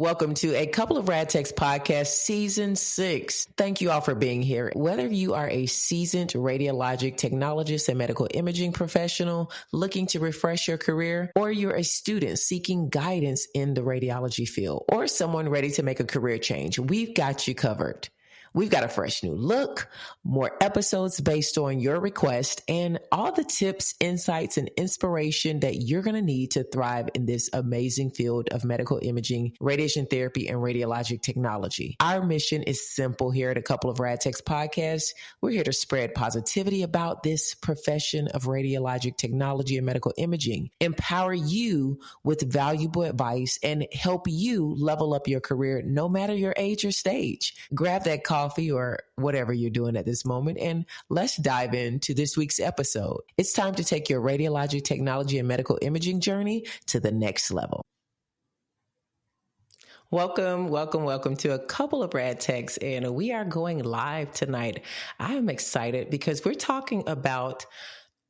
Welcome to a couple of Rad Techs podcast, season 6. Thank you all for being here. Whether you are a seasoned radiologic technologist and medical imaging professional looking to refresh your career, or you're a student seeking guidance in the radiology field, or someone ready to make a career change, we've got you covered. We've got a fresh new look, more episodes based on your request, and all the tips, insights, and inspiration that you're going to need to thrive in this amazing field of medical imaging, radiation therapy, and radiologic technology. Our mission is simple here at a couple of Rad Techs podcasts. We're here to spread positivity about this profession of radiologic technology and medical imaging, empower you with valuable advice, and help you level up your career no matter your age or stage. Grab that coffee or whatever you're doing at this moment, and let's dive into this week's episode. It's time to take your radiologic technology and medical imaging journey to the next level. Welcome to a couple of Rad Techs, and we are going live tonight. I am excited because we're talking about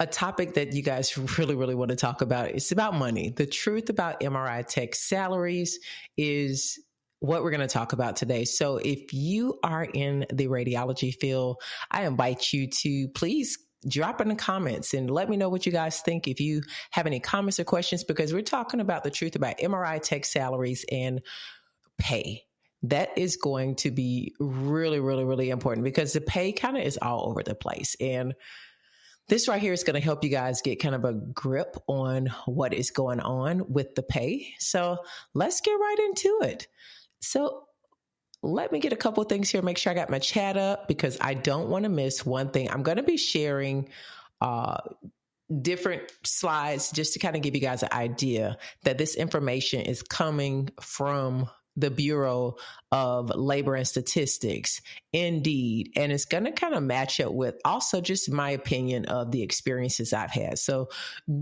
a topic that you guys really want to talk about. It's about money. The truth about MRI tech salaries is what we're going to talk about today. So if you are in the radiology field, I invite you to please drop in the comments and let me know what you guys think. If you have any comments or questions, because we're talking about the truth about MRI tech salaries and pay. That is going to be really important because the pay kind of is all over the place. And this right here is going to help you guys get kind of a grip on what is going on with the pay. So let's get right into it. So let me get a couple of things here, make sure I got my chat up because I don't want to miss one thing. I'm going to be sharing different slides just to kind of give you guys an idea that this information is coming from the Bureau of Labor and Statistics, Indeed, and it's going to kind of match up with also just my opinion of the experiences I've had. So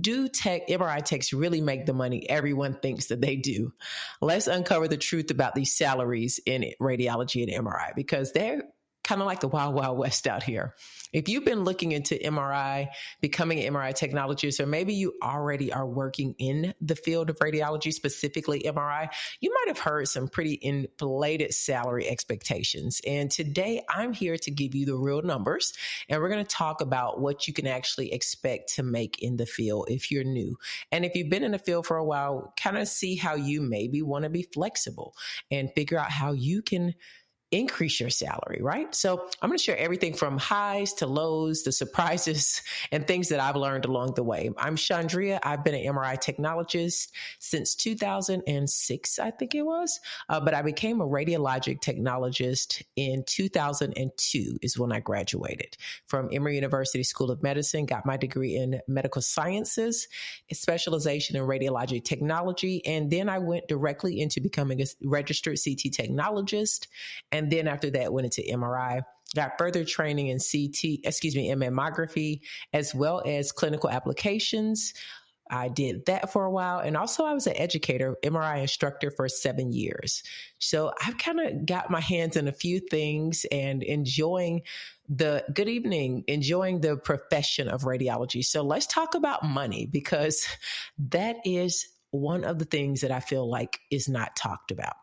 do MRI techs really make the money everyone thinks that they do? Let's uncover the truth about these salaries in radiology and MRI because they're kind of like the wild west out here. If you've been looking into MRI, becoming an MRI technologist, or maybe you already are working in the field of radiology, specifically MRI, you might have heard some pretty inflated salary expectations. And today I'm here to give you the real numbers, and we're going to talk about what you can actually expect to make in the field if you're new. And if you've been in the field for a while, kind of see how you maybe want to be flexible and figure out how you can increase your salary, right? So I'm going to share everything from highs to lows, the surprises, and things that I've learned along the way. I'm Chandria. I've been an MRI technologist since 2006, I think it was, but I became a radiologic technologist in 2002 is when I graduated from Emory University School of Medicine, got my degree in medical sciences, a specialization in radiologic technology, and then I went directly into becoming a registered CT technologist. And then after that, went into MRI, got further training in mammography, as well as clinical applications. I did that for a while. And also I was an educator, MRI instructor for 7 years. So I've kind of got my hands in a few things and enjoying the profession of radiology. So let's talk about money because that is one of the things that I feel like is not talked about.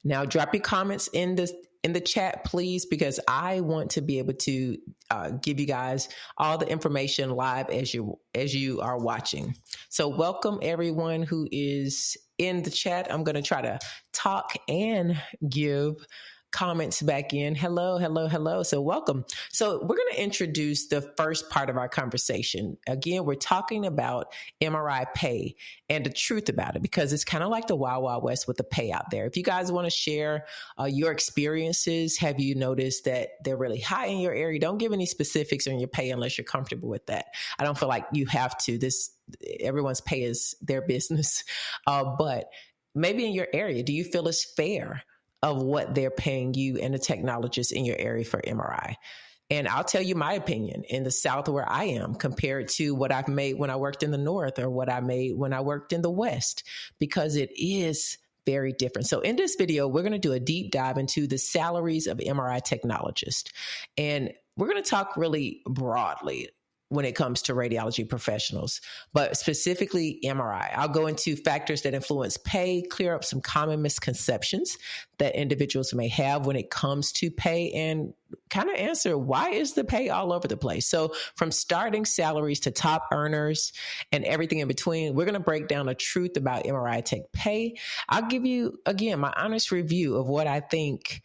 Now, drop your comments in the chat, please, because I want to be able to give you guys all the information live as you are watching. So welcome everyone who is in the chat. I'm going to try to talk and give comments back in. Hello. So welcome. So we're going to introduce the first part of our conversation. Again, we're talking about MRI pay and the truth about it because it's kind of like the wild west with the pay out there. If you guys want to share your experiences, have you noticed that they're really high in your area? Don't give any specifics on your pay unless you're comfortable with that. I don't feel like you have to. Everyone's pay is their business. But maybe in your area, do you feel it's fair of what they're paying you and the technologists in your area for MRI? And I'll tell you my opinion in the South where I am compared to what I've made when I worked in the North or what I made when I worked in the West, because it is very different. So in this video, we're going to do a deep dive into the salaries of MRI technologists. And we're going to talk really broadly. when it comes to radiology professionals, but specifically MRI. I'll go into factors that influence pay, clear up some common misconceptions that individuals may have when it comes to pay, and kind of answer why is the pay all over the place. So from starting salaries to top earners and everything in between, we're going to break down the truth about MRI tech pay. I'll give you, again, my honest review of what I think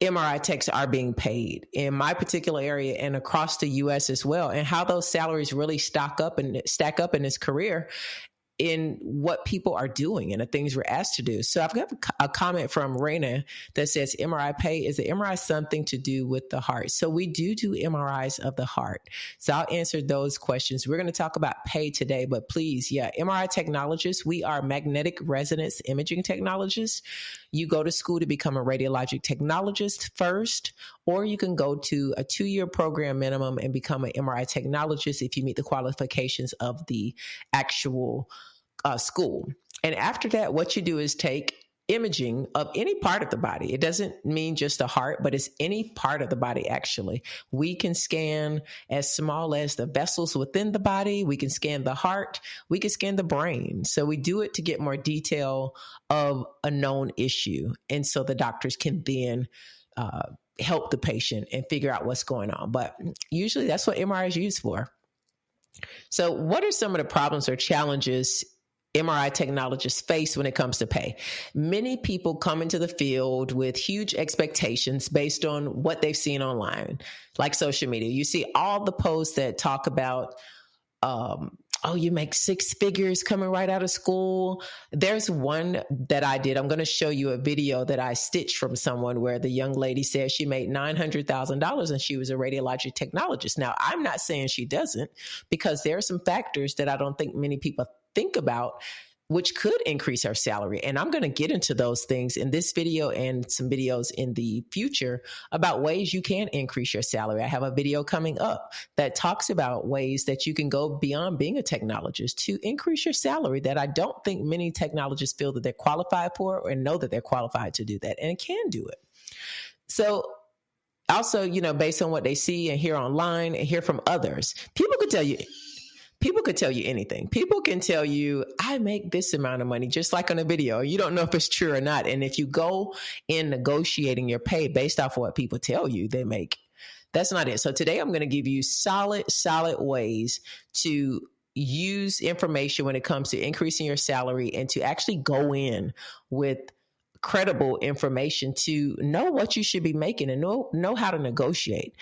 MRI techs are being paid in my particular area and across the US as well, and how those salaries really stack up in this career in what people are doing and the things we're asked to do. So I've got a comment from Raina that says, MRI pay, is the MRI something to do with the heart? So we do MRIs of the heart. So I'll answer those questions. We're going to talk about pay today, but please, MRI technologists, we are magnetic resonance imaging technologists. You go to school to become a radiologic technologist first, or you can go to a 2-year program minimum and become an MRI technologist if you meet the qualifications of the actual school. And after that, what you do is take imaging of any part of the body. It doesn't mean just the heart, but it's any part of the body, actually. We can scan as small as the vessels within the body. We can scan the heart. We can scan the brain. So we do it to get more detail of a known issue. And so the doctors can then help the patient and figure out what's going on. But usually that's what MRI is used for. So what are some of the problems or challenges MRI technologists face when it comes to pay? Many people come into the field with huge expectations based on what they've seen online, like social media. You see all the posts that talk about, you make 6 figures coming right out of school. There's one that I did. I'm going to show you a video that I stitched from someone where the young lady says she made $900,000 and she was a radiologic technologist. Now, I'm not saying she doesn't, because there are some factors that I don't think many people think about, which could increase our salary. And I'm going to get into those things in this video and some videos in the future about ways you can increase your salary. I have a video coming up that talks about ways that you can go beyond being a technologist to increase your salary that I don't think many technologists feel that they're qualified for or know that they're qualified to do that and can do it. So also, based on what they see and hear online and hear from others, people could tell you anything. People can tell you, I make this amount of money, just like on a video. You don't know if it's true or not. And if you go in negotiating your pay based off of what people tell you they make, that's not it. So today I'm going to give you solid ways to use information when it comes to increasing your salary and to actually go in with credible information to know what you should be making and know how to negotiate.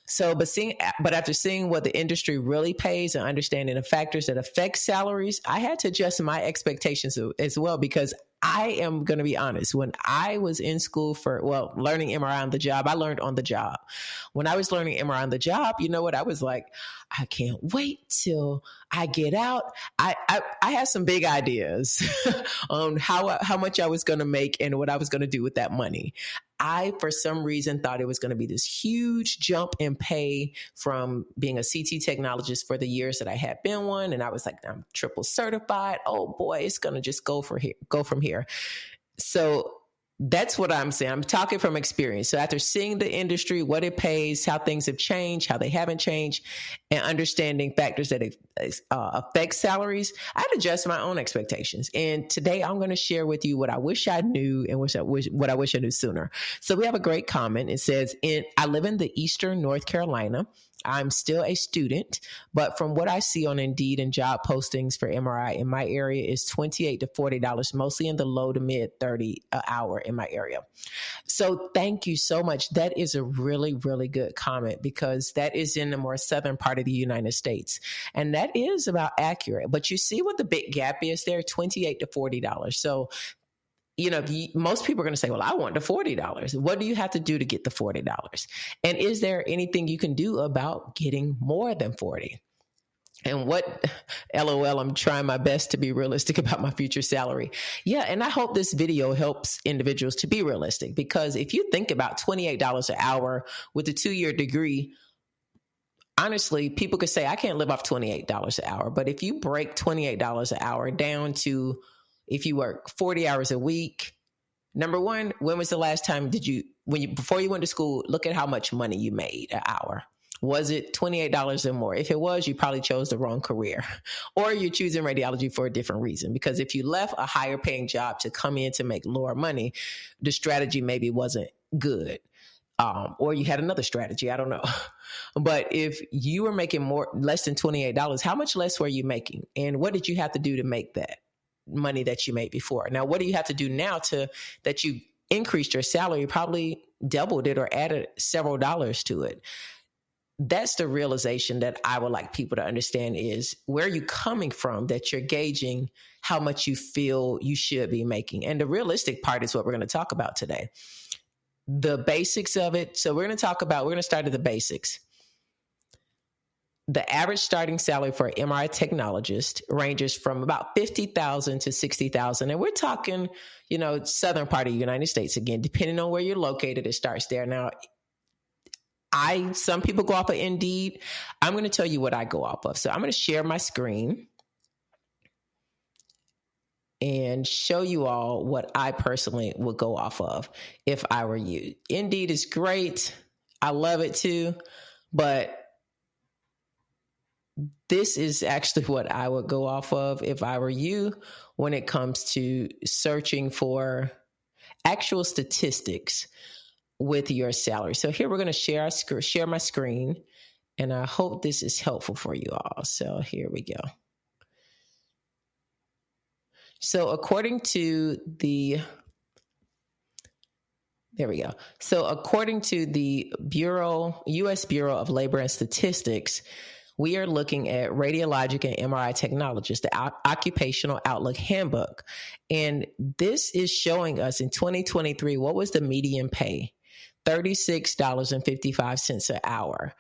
So, but after seeing what the industry really pays and understanding the factors that affect salaries, I had to adjust my expectations as well, because I am going to be honest. When I was in school for, learning MRI on the job, I learned on the job. When I was learning MRI on the job, you know what? I was like, I can't wait till I get out. I had some big ideas on how much I was going to make and what I was going to do with that money. I, for some reason, thought it was going to be this huge jump in pay from being a CT technologist for the years that I had been one. And I was like, I'm triple certified. Oh boy, it's going to just go from here. So that's what I'm saying. I'm talking from experience. So after seeing the industry, what it pays, how things have changed, how they haven't changed, and understanding factors that affect salaries, I had to adjust my own expectations. And today I'm going to share with you what I wish I knew and what I wish I knew sooner. So we have a great comment. It says, I live in the Eastern North Carolina. I'm still a student, but from what I see on Indeed and job postings for MRI in my area is $28 to $40, mostly in the low to mid 30 an hour in my area. So thank you so much. That is a really, really good comment, because that is in the more southern part of the United States. And that is about accurate. But you see what the big gap is there, $28 to $40. So most people are going to say, well, I want the $40. What do you have to do to get the $40? And is there anything you can do about getting more than 40? And LOL, I'm trying my best to be realistic about my future salary. Yeah, and I hope this video helps individuals to be realistic, because if you think about $28 an hour with a 2-year degree, honestly, people could say, I can't live off $28 an hour. But if you break $28 an hour down to, if you work 40 hours a week, number one, when was the last time before you went to school, look at how much money you made an hour. Was it $28 or more? If it was, you probably chose the wrong career, or you're choosing radiology for a different reason. Because if you left a higher paying job to come in to make lower money, the strategy maybe wasn't good. Or you had another strategy. I don't know. But if you were making less than $28, how much less were you making? And what did you have to do to make that money that you made before? Now, what do you have to do now that you increased your salary, probably doubled it or added several dollars to it? That's the realization that I would like people to understand is where are you coming from that you're gauging how much you feel you should be making. And the realistic part is what we're going to talk about today. The basics of it. So we're going to start at the basics. The average starting salary for an MRI technologist ranges from about $50,000 to $60,000. And we're talking, southern part of the United States. Again, depending on where you're located, it starts there. Now, some people go off of Indeed. I'm going to tell you what I go off of. So I'm going to share my screen and show you all what I personally would go off of if I were you. Indeed is great. I love it too. But this is actually what I would go off of if I were you when it comes to searching for actual statistics with your salary. So here we're going to share my screen, and I hope this is helpful for you all. So here we go. So according to the U.S. Bureau of Labor and Statistics, we are looking at Radiologic and MRI Technologists, the Occupational Outlook Handbook. And this is showing us in 2023, what was the median pay? $36.55 an hour.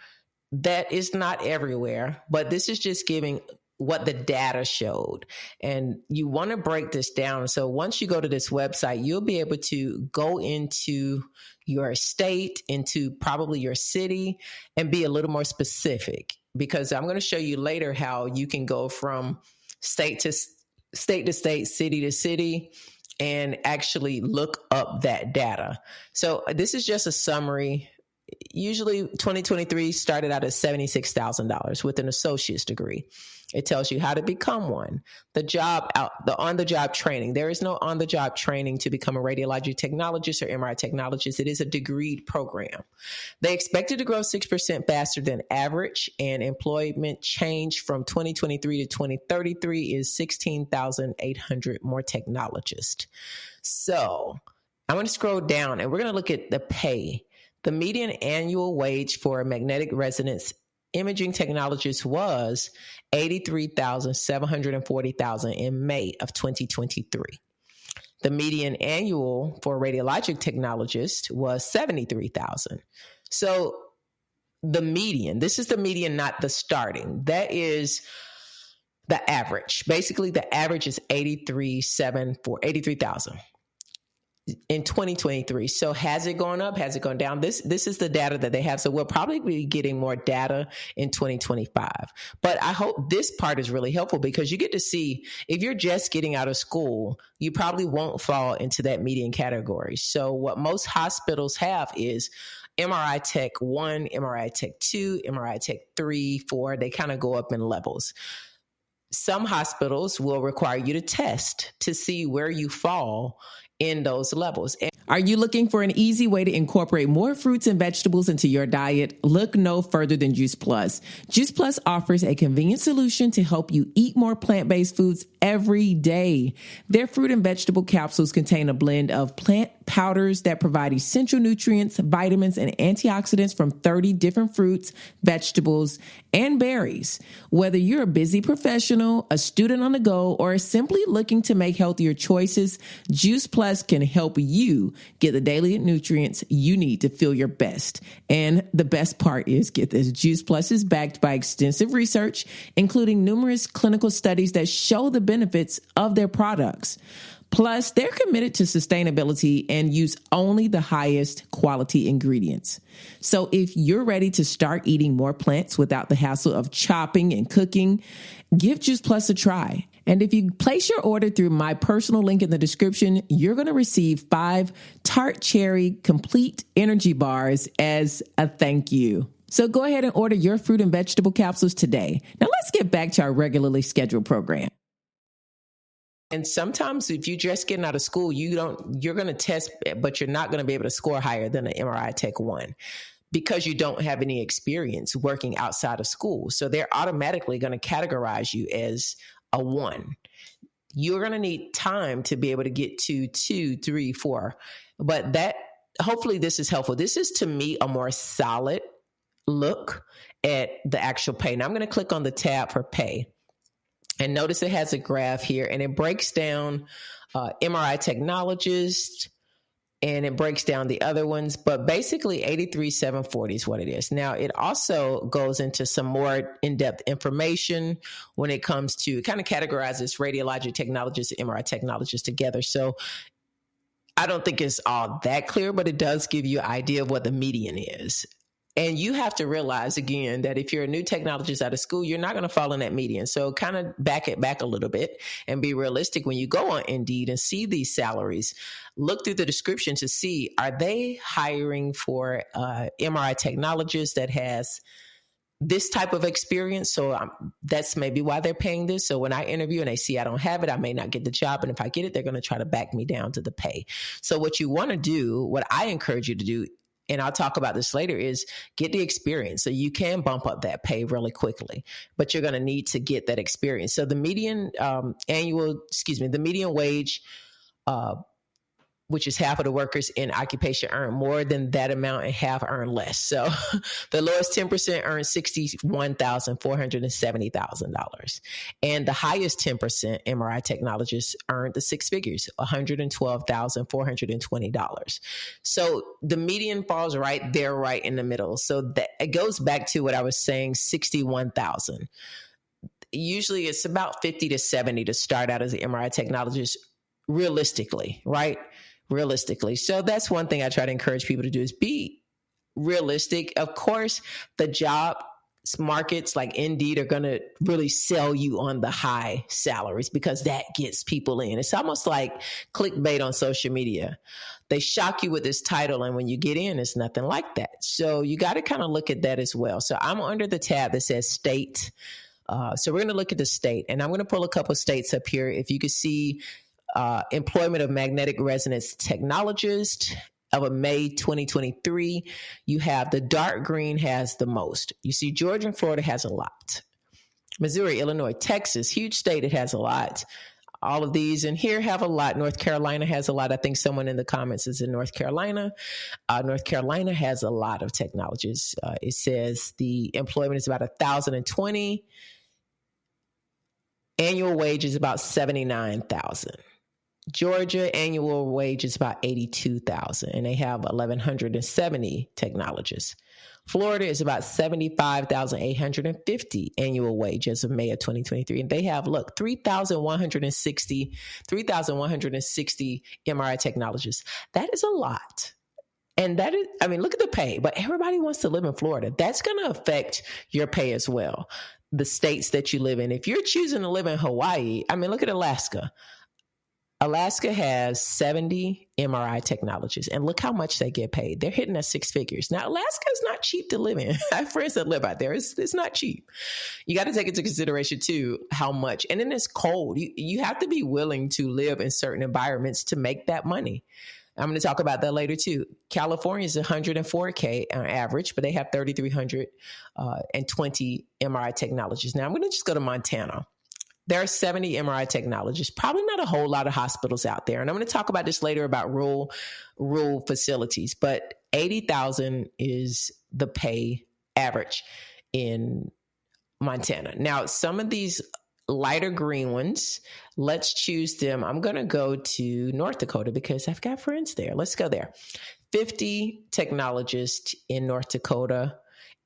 That is not everywhere, but this is just giving what the data showed. And you want to break this down. So once you go to this website, you'll be able to go into your state, into probably your city, and be a little more specific, because I'm going to show you later how you can go from state to state, city to city, and actually look up that data. So this is just a summary. Usually 2023 started out at $76,000 with an associate's degree. It tells you how to become one, the on-the-job training. There is no on-the-job training to become a radiology technologist or MRI technologist. It is a degreed program. They expected to grow 6% faster than average, and employment change from 2023 to 2033 is 16,800 more technologists. So I'm going to scroll down, and we're going to look at the pay. The median annual wage for a magnetic resonance imaging technologist was $83,740 in May of 2023. The median annual for a radiologic technologist was $73,000. So the median, this is the median, not the starting. That is the average. Basically, the average is $83,000 in 2023. So has it gone up? Has it gone down? This is the data that they have. So we'll probably be getting more data in 2025. But I hope this part is really helpful, because you get to see, if you're just getting out of school, you probably won't fall into that median category. So what most hospitals have is MRI Tech 1, MRI Tech 2, MRI Tech 3, 4. They kind of go up in levels. Some hospitals will require you to test to see where you fall in those levels. Are you looking for an easy way to incorporate more fruits and vegetables into your diet? Look no further than Juice Plus. Juice Plus offers a convenient solution to help you eat more plant-based foods every day. Their fruit and vegetable capsules contain a blend of plant powders that provide essential nutrients, vitamins, and antioxidants from 30 different fruits, vegetables, and berries. Whether you're a busy professional, a student on the go, or simply looking to make healthier choices, Juice Plus can help you get the daily nutrients you need to feel your best. And the best part is, get this, Juice Plus is backed by extensive research, including numerous clinical studies that show the benefits of their products. Plus, they're committed to sustainability and use only the highest quality ingredients. So if you're ready to start eating more plants without the hassle of chopping and cooking, give Juice Plus a try. And if you place your order through my personal link in the description, you're going to receive 5 tart cherry complete energy bars as a thank you. So go ahead and order your fruit and vegetable capsules today. Now let's get back to our regularly scheduled program. And sometimes if you're just getting out of school, you're going to test, but you're not going to be able to score higher than an MRI Tech 1 because you don't have any experience working outside of school. So they're automatically going to categorize you as a 1. You're going to need time to be able to get to 2, 3, 4. But hopefully this is helpful. This is, to me, a more solid look at the actual pay. Now I'm going to click on the tab for pay. And notice it has a graph here, and it breaks down MRI technologist, and it breaks down the other ones. But basically, 83,740 is what it is. Now, it also goes into some more in-depth information when it comes to, it kind of categorizes radiology technologists and MRI technologists together. So I don't think it's all that clear, but it does give you an idea of what the median is. And you have to realize, again, that if you're a new technologist out of school, you're not going to fall in that median. So kind of back it back a little bit and be realistic when you go on Indeed and see these salaries. Look through the description to see, are they hiring for MRI technologist that has this type of experience? So that's maybe why they're paying this. So when I interview and they see I don't have it, I may not get the job. And if I get it, they're going to try to back me down to the pay. So what you want to do, what I encourage you to do, and I'll talk about this later, is get the experience so you can bump up that pay really quickly, but you're going to need to get that experience. So the median the median wage, which is half of the workers in occupation earn more than that amount and half earn less. So the lowest 10% earn $61,470,000. And the highest 10% MRI technologists earned the six figures, $112,420. So the median falls right there, right in the middle. So that it goes back to what I was saying, 61,000. Usually it's about 50 to 70 to start out as an MRI technologist realistically, right? Realistically. So that's one thing I try to encourage people to do is be realistic. Of course, the job markets like Indeed are going to really sell you on the high salaries because that gets people in. It's almost like clickbait on social media. They shock you with this title, and when you get in, it's nothing like that. So you got to kind of look at that as well. So I'm under the tab that says state. So we're going to look at the state, and I'm going to pull a couple of states up here. If you could see employment of magnetic resonance technologist of a May 2023, you have the dark green has the most. You see Georgia and Florida has a lot. Missouri, Illinois, Texas, huge state, it has a lot. All of these in here have a lot. North Carolina has a lot. I think someone in the comments is in North Carolina. North Carolina has a lot of technologists. It says the employment is about 1,020. Annual wage is about 79,000. Georgia annual wage is about 82,000, and they have 1,170 technologists. Florida is about 75,850 annual wage as of May of 2023, and they have 3,160 MRI technologists. That is a lot. And that is, I mean, look at the pay, but everybody wants to live in Florida. That's going to affect your pay as well. The states that you live in. If you're choosing to live in Hawaii, I mean, look at Alaska. Alaska has 70 MRI technologists, and look how much they get paid. They're hitting at six figures. Now, Alaska is not cheap to live in. I have friends that live out there. It's not cheap. You got to take into consideration, too, how much. And then it's cold. You have to be willing to live in certain environments to make that money. I'm going to talk about that later, too. California is 104K on average, but they have 3,320 MRI technologists. Now, I'm going to just go to Montana. There are 70 MRI technologists, probably not a whole lot of hospitals out there. And I'm going to talk about this later about rural facilities, but 80,000 is the pay average in Montana. Now, some of these lighter green ones, let's choose them. I'm going to go to North Dakota because I've got friends there. Let's go there. 50 technologists in North Dakota,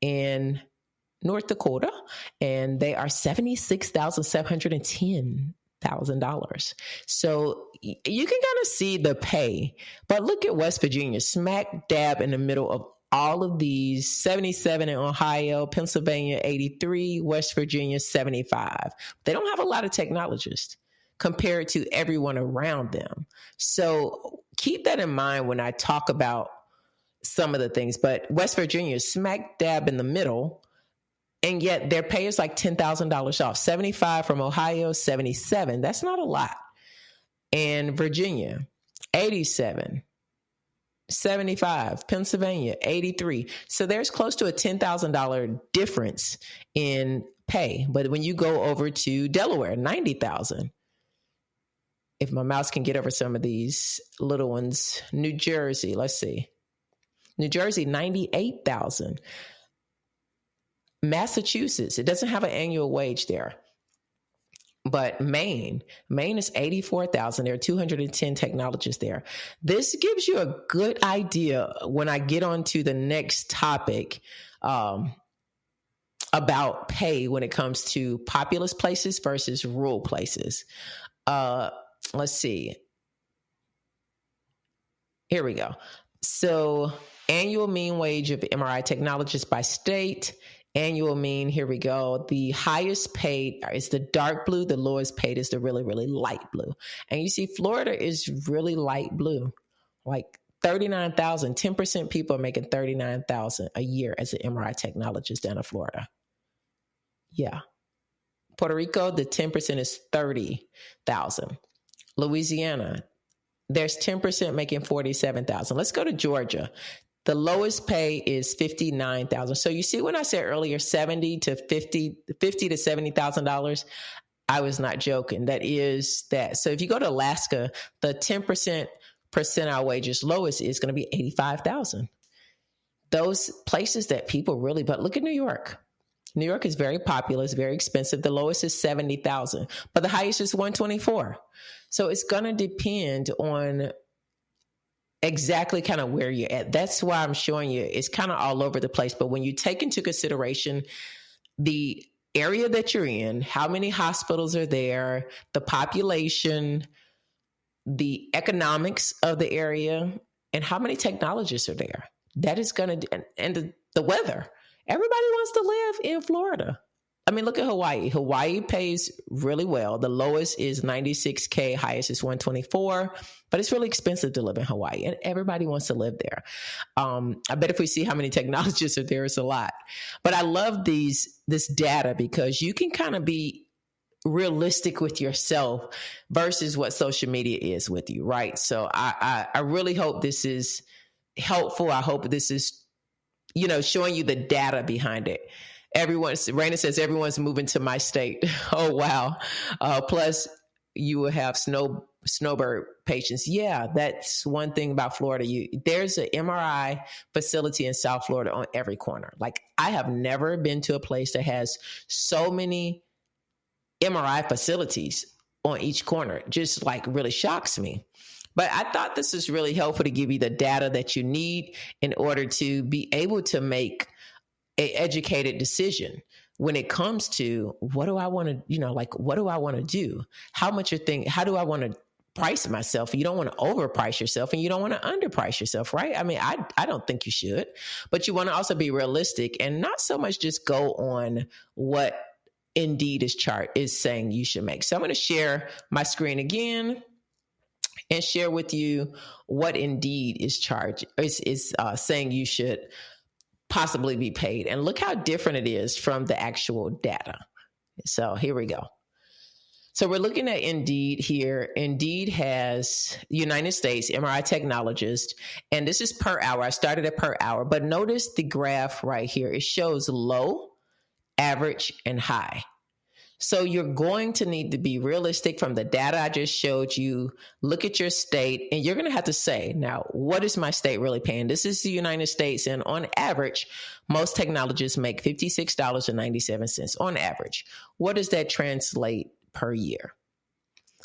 and they are $76,710,000. So you can kind of see the pay, but look at West Virginia, smack dab in the middle of all of these. 77 in Ohio, Pennsylvania 83, West Virginia 75. They don't have a lot of technologists compared to everyone around them. So keep that in mind when I talk about some of the things, but West Virginia is smack dab in the middle. And yet their pay is like $10,000 off. 75 from Ohio, 77. That's not a lot. And Virginia, 87. 75, Pennsylvania, 83. So there's close to a $10,000 difference in pay. But when you go over to Delaware, 90,000. If my mouse can get over some of these little ones, New Jersey, let's see. New Jersey, 98,000. Massachusetts, it doesn't have an annual wage there. But Maine is 84,000. There are 210 technologists there. This gives you a good idea when I get on to the next topic about pay when it comes to populous places versus rural places. Let's see. Here we go. So annual mean wage of MRI technologists by state. Annual mean, here we go. The highest paid is the dark blue. The lowest paid is the really, really light blue. And you see Florida is really light blue, like 39,000. 10% people are making 39,000 a year as an MRI technologist down in Florida. Yeah. Puerto Rico, the 10% is 30,000. Louisiana, there's 10% making 47,000. Let's go to Georgia. The lowest pay is 59,000. So you see, when I said earlier, $50,000 to $70,000, I was not joking. That is that. So if you go to Alaska, the 10% percentile wages lowest is going to be 85,000. Those places that people really, but look at New York. New York is very populous, very expensive. The lowest is 70,000, but the highest is 124. So it's going to depend on exactly kind of where you're at. That's why I'm showing you it's kind of all over the place. But when you take into consideration the area that you're in, how many hospitals are there, the population, the economics of the area, and how many technologists are there, that is going to, and the weather. Everybody wants to live in Florida. I mean, look at Hawaii. Hawaii pays really well. The lowest is 96K, highest is 124, but it's really expensive to live in Hawaii, and everybody wants to live there. I bet if we see how many technologists are there, it's a lot. But I love this data because you can kind of be realistic with yourself versus what social media is with you, right? So I really hope this is helpful. I hope this is, showing you the data behind it. Raina says everyone's moving to my state. Oh, wow. Plus you will have snowbird patients. Yeah, that's one thing about Florida. There's an MRI facility in South Florida on every corner. Like, I have never been to a place that has so many MRI facilities on each corner. Just like really shocks me. But I thought this is really helpful to give you the data that you need in order to be able to make an educated decision when it comes to what do I want to, what do I want to do? How do I want to price myself? You don't want to overprice yourself and you don't want to underprice yourself, right? I mean, I don't think you should, but you want to also be realistic and not so much just go on what Indeed is saying you should make. So I'm going to share my screen again and share with you what Indeed is saying you should possibly be paid. And look how different it is from the actual data. So here we go. So we're looking at Indeed here. Indeed has United States MRI technologist, and this is per hour. I started at per hour, but notice the graph right here. It shows low, average, and high. So you're going to need to be realistic from the data I just showed you. Look at your state, and you're going to have to say, now, what is my state really paying? This is the United States, and on average, most technologists make $56.97 on average. What does that translate per year?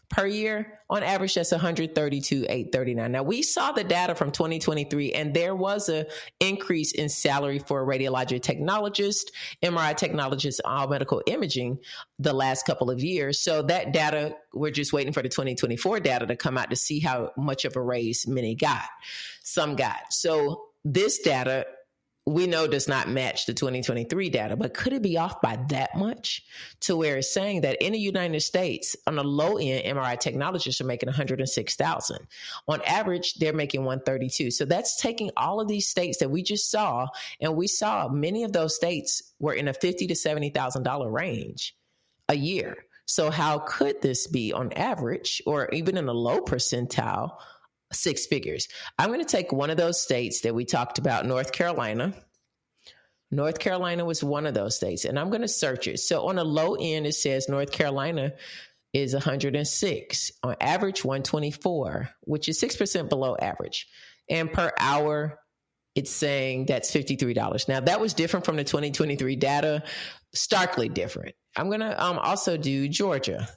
Per year, on average, that's $132,839. Now, we saw the data from 2023, and there was an increase in salary for radiology technologists, MRI technologists, all medical imaging the last couple of years. So that data, we're just waiting for the 2024 data to come out to see how much of a raise some got. So this data we know does not match the 2023 data, but could it be off by that much to where it's saying that in the United States, on the low end, MRI technologists are making 106,000. On average, they're making 132. So that's taking all of these states that we just saw, and we saw many of those states were in a $50,000 to $70,000 range a year. So how could this be on average, or even in a low percentile, six figures? I'm going to take one of those states that we talked about, North Carolina. North Carolina was one of those states, and I'm going to search it. So on the low end, it says North Carolina is 106. On average, 124, which is 6% below average. And per hour, it's saying that's $53. Now, that was different from the 2023 data, starkly different. I'm going to also do Georgia.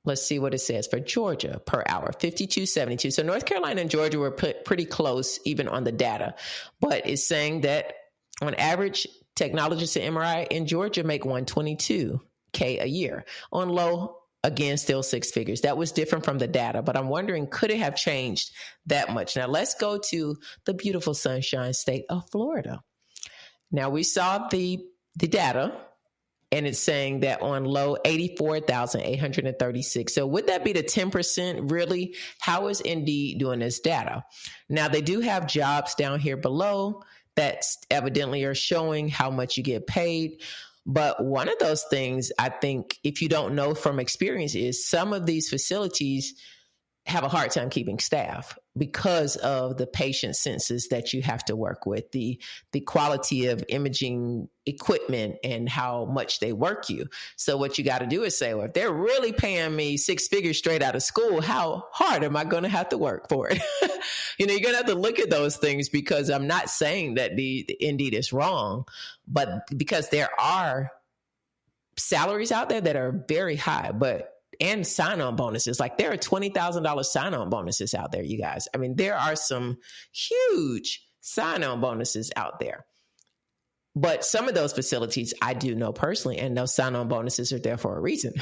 Let's see what it says for Georgia per hour, 52.72. So North Carolina and Georgia were pretty close even on the data, but it's saying that on average, technologists in MRI in Georgia make $122K a year. On low, again, still six figures. That was different from the data, but I'm wondering, could it have changed that much? Now let's go to the beautiful sunshine state of Florida. Now we saw the data, and it's saying that on low, 84,836. So would that be the 10% really? How is Indeed doing this data? Now they do have jobs down here below that evidently are showing how much you get paid. But one of those things, I think, if you don't know from experience, is some of these facilities have a hard time keeping staff because of the patient census that you have to work with, the quality of imaging equipment and how much they work you. So what you got to do is say, well, if they're really paying me six figures straight out of school, how hard am I going to have to work for it? You're going to have to look at those things, because I'm not saying that the Indeed is wrong, but because there are salaries out there that are very high, and sign-on bonuses. Like, there are $20,000 sign-on bonuses out there, you guys. I mean, there are some huge sign-on bonuses out there. But some of those facilities I do know personally, and those sign-on bonuses are there for a reason.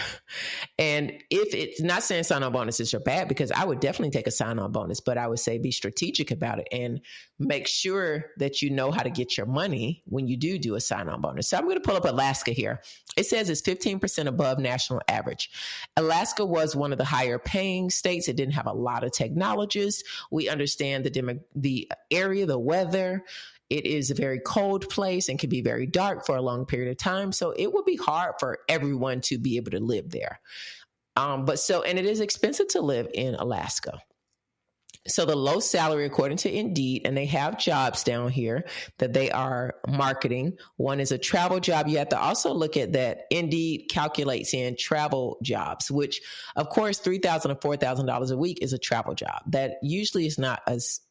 And if it's not saying sign-on bonuses are bad, because I would definitely take a sign-on bonus, but I would say be strategic about it and make sure that you know how to get your money when you do a sign-on bonus. So I'm going to pull up Alaska here. It says it's 15% above national average. Alaska was one of the higher paying states. It didn't have a lot of technologists. We understand the area, the weather. It is a very cold place and can be very dark for a long period of time. So it would be hard for everyone to be able to live there. And it is expensive to live in Alaska. So the low salary, according to Indeed, and they have jobs down here that they are marketing. One is a travel job. You have to also look at that. Indeed calculates in travel jobs, which of course, $3,000 or $4,000 a week is a travel job. That usually is not as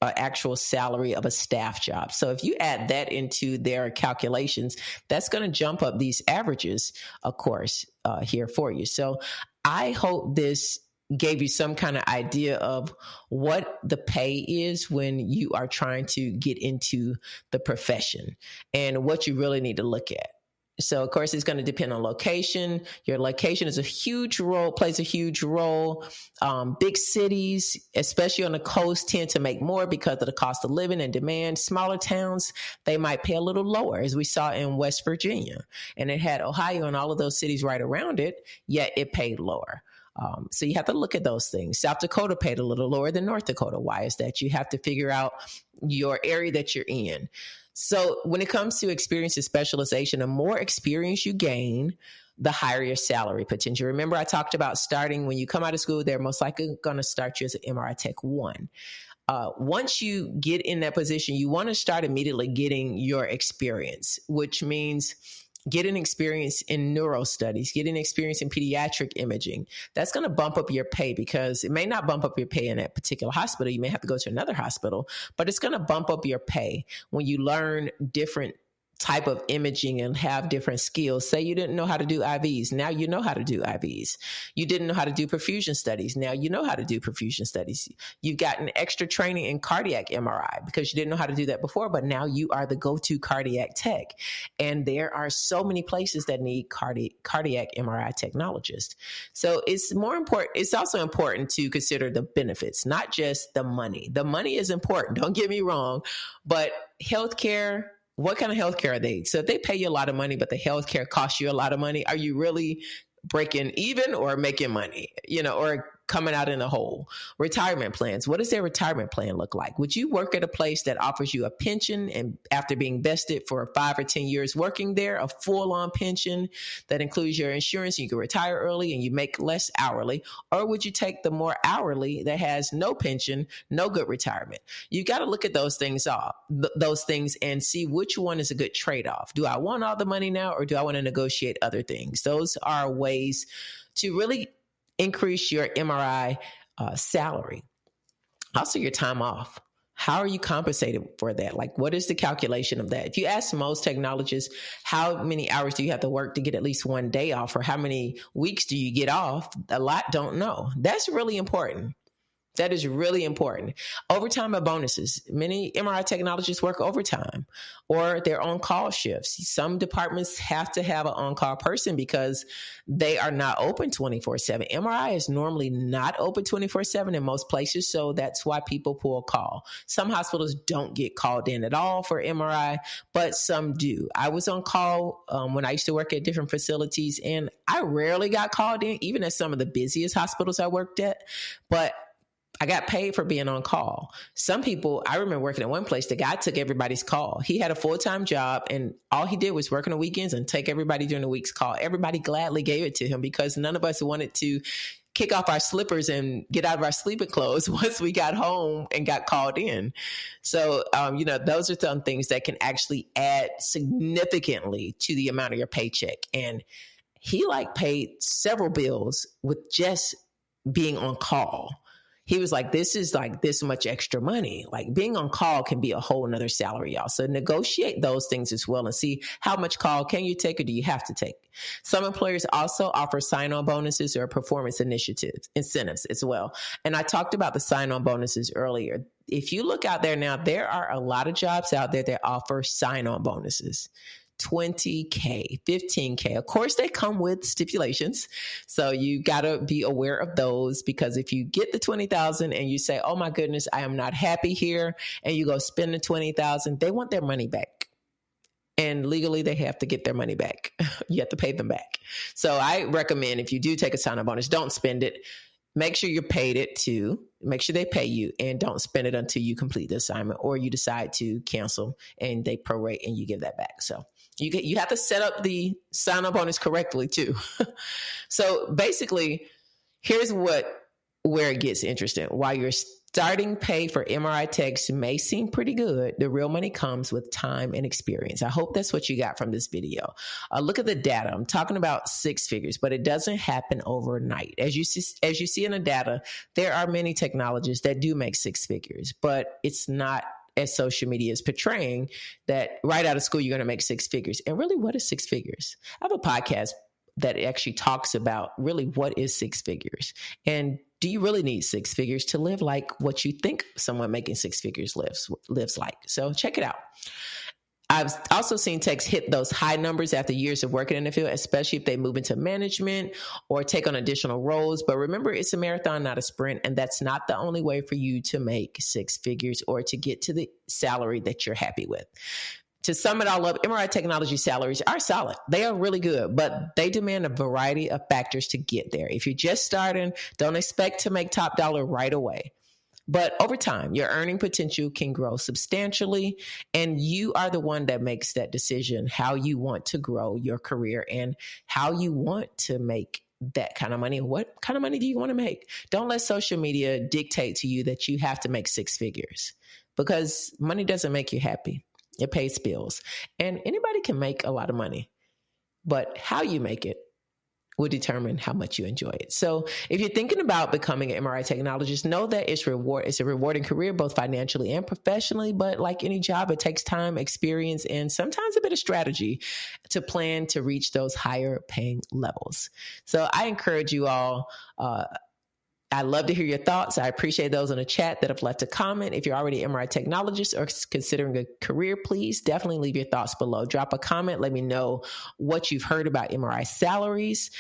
actual salary of a staff job. So if you add that into their calculations, that's going to jump up these averages, of course, here for you. So I hope this gave you some kind of idea of what the pay is when you are trying to get into the profession and what you really need to look at. So, of course, it's going to depend on location. Your location plays a huge role. Big cities, especially on the coast, tend to make more because of the cost of living and demand. Smaller towns, they might pay a little lower, as we saw in West Virginia. And it had Ohio and all of those cities right around it, yet it paid lower. So you have to look at those things. South Dakota paid a little lower than North Dakota. Why is that? You have to figure out your area that you're in. So when it comes to experience and specialization, the more experience you gain, the higher your salary potential. Remember, I talked about starting when you come out of school, they're most likely going to start you as an MRI Tech 1. Once you get in that position, you want to start immediately getting your experience, which means getting experience in neuro studies, getting experience in pediatric imaging. That's going to bump up your pay, because it may not bump up your pay in that particular hospital. You may have to go to another hospital, but it's going to bump up your pay when you learn different type of imaging and have different skills. Say you didn't know how to do IVs. Now you know how to do IVs. You didn't know how to do perfusion studies. Now you know how to do perfusion studies. You've gotten extra training in cardiac MRI because you didn't know how to do that before, but now you are the go-to cardiac tech. And there are so many places that need cardiac MRI technologists. So it's more important. It's also important to consider the benefits, not just the money. The money is important. Don't get me wrong, but healthcare, what kind of healthcare are they? So if they pay you a lot of money, but the healthcare costs you a lot of money, are you really breaking even or making money, or coming out in a hole? Retirement plans. What does their retirement plan look like? Would you work at a place that offers you a pension and after being vested for 5 or 10 years working there, a full-on pension that includes your insurance, you can retire early and you make less hourly? Or would you take the more hourly that has no pension, no good retirement? You got to look at those things and see which one is a good trade-off. Do I want all the money now, or do I want to negotiate other things? Those are ways to really increase your MRI salary. Also, your time off. How are you compensated for that? Like, what is the calculation of that? If you ask most technologists, how many hours do you have to work to get at least one day off, or how many weeks do you get off? A lot don't know. That's really important. That is really important. Overtime and bonuses. Many MRI technologists work overtime or they're on call shifts. Some departments have to have an on-call person because they are not open 24/7. MRI is normally not open 24/7 in most places, so that's why people pull call. Some hospitals don't get called in at all for MRI, but some do. I was on call when I used to work at different facilities, and I rarely got called in, even at some of the busiest hospitals I worked at. But I got paid for being on call. Some people, I remember working at one place, the guy took everybody's call. He had a full-time job and all he did was work on the weekends and take everybody during the week's call. Everybody gladly gave it to him because none of us wanted to kick off our slippers and get out of our sleeping clothes once we got home and got called in. So, those are some things that can actually add significantly to the amount of your paycheck. And he paid several bills with just being on call. He was like, this is like this much extra money. Like being on call can be a whole nother salary, y'all. So negotiate those things as well and see how much call can you take or do you have to take. Some employers also offer sign-on bonuses or performance incentives as well. And I talked about the sign-on bonuses earlier. If you look out there now, there are a lot of jobs out there that offer sign-on bonuses. $20K, $15K. Of course, they come with stipulations. So you got to be aware of those, because if you get the $20,000 and you say, oh my goodness, I am not happy here, and you go spend the $20,000, they want their money back. And legally, they have to get their money back. You have to pay them back. So I recommend if you do take a sign-on bonus, don't spend it. Make sure you paid it too. Make sure they pay you, and don't spend it until you complete the assignment or you decide to cancel and they prorate and you give that back. So you have to set up the sign-on bonus correctly too. So basically, here's where it gets interesting. While your starting pay for MRI techs may seem pretty good, the real money comes with time and experience. I hope that's what you got from this video. Look at the data. I'm talking about 6 figures, but it doesn't happen overnight. As you see in the data, there are many technologists that do make 6 figures, but it's not as social media is portraying that right out of school, you're going to make 6 figures. And really, what is 6 figures? I have a podcast that actually talks about really what is 6 figures. And do you really need 6 figures to live like what you think someone making 6 figures lives like? So check it out. I've also seen techs hit those high numbers after years of working in the field, especially if they move into management or take on additional roles. But remember, it's a marathon, not a sprint. And that's not the only way for you to make 6 figures or to get to the salary that you're happy with. To sum it all up, MRI technology salaries are solid. They are really good, but they demand a variety of factors to get there. If you're just starting, don't expect to make top dollar right away. But over time, your earning potential can grow substantially, and you are the one that makes that decision, how you want to grow your career and how you want to make that kind of money. What kind of money do you want to make? Don't let social media dictate to you that you have to make 6 figures, because money doesn't make you happy. It pays bills, and anybody can make a lot of money, but how you make it will determine how much you enjoy it. So if you're thinking about becoming an MRI technologist, know that it's a rewarding career, both financially and professionally. But like any job, it takes time, experience, and sometimes a bit of strategy to plan to reach those higher paying levels. So I encourage you all, I love to hear your thoughts. I appreciate those in the chat that have left a comment. If you're already an MRI technologist or considering a career, please definitely leave your thoughts below. Drop a comment. Let me know what you've heard about MRI salaries.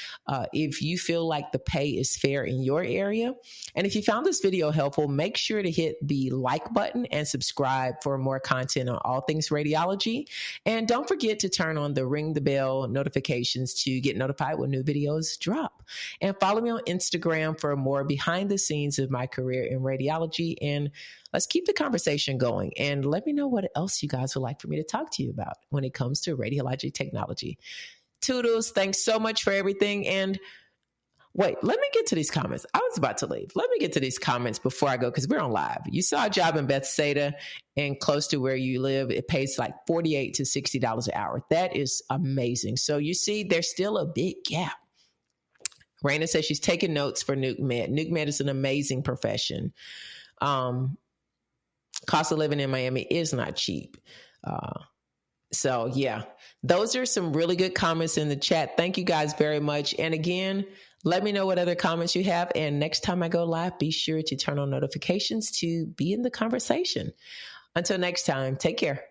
If you feel like the pay is fair in your area. And if you found this video helpful, make sure to hit the like button and subscribe for more content on all things radiology. And don't forget to turn on the ring the bell notifications to get notified when new videos drop. And follow me on Instagram for more behind the scenes of my career in radiology. And let's keep the conversation going. And let me know what else you guys would like for me to talk to you about when it comes to radiology technology. Toodles, thanks so much for everything. And wait, let me get to these comments. I was about to leave. Let me get to these comments before I go because we're on live. You saw a job in Bethsaida and close to where you live. It pays like $48 to $60 an hour. That is amazing. So you see, there's still a big gap. Raina says she's taking notes for Nuke Med. Nuke Med is an amazing profession. Cost of living in Miami is not cheap. So yeah, those are some really good comments in the chat. Thank you guys very much. And again, let me know what other comments you have. And next time I go live, be sure to turn on notifications to be in the conversation. Until next time, take care.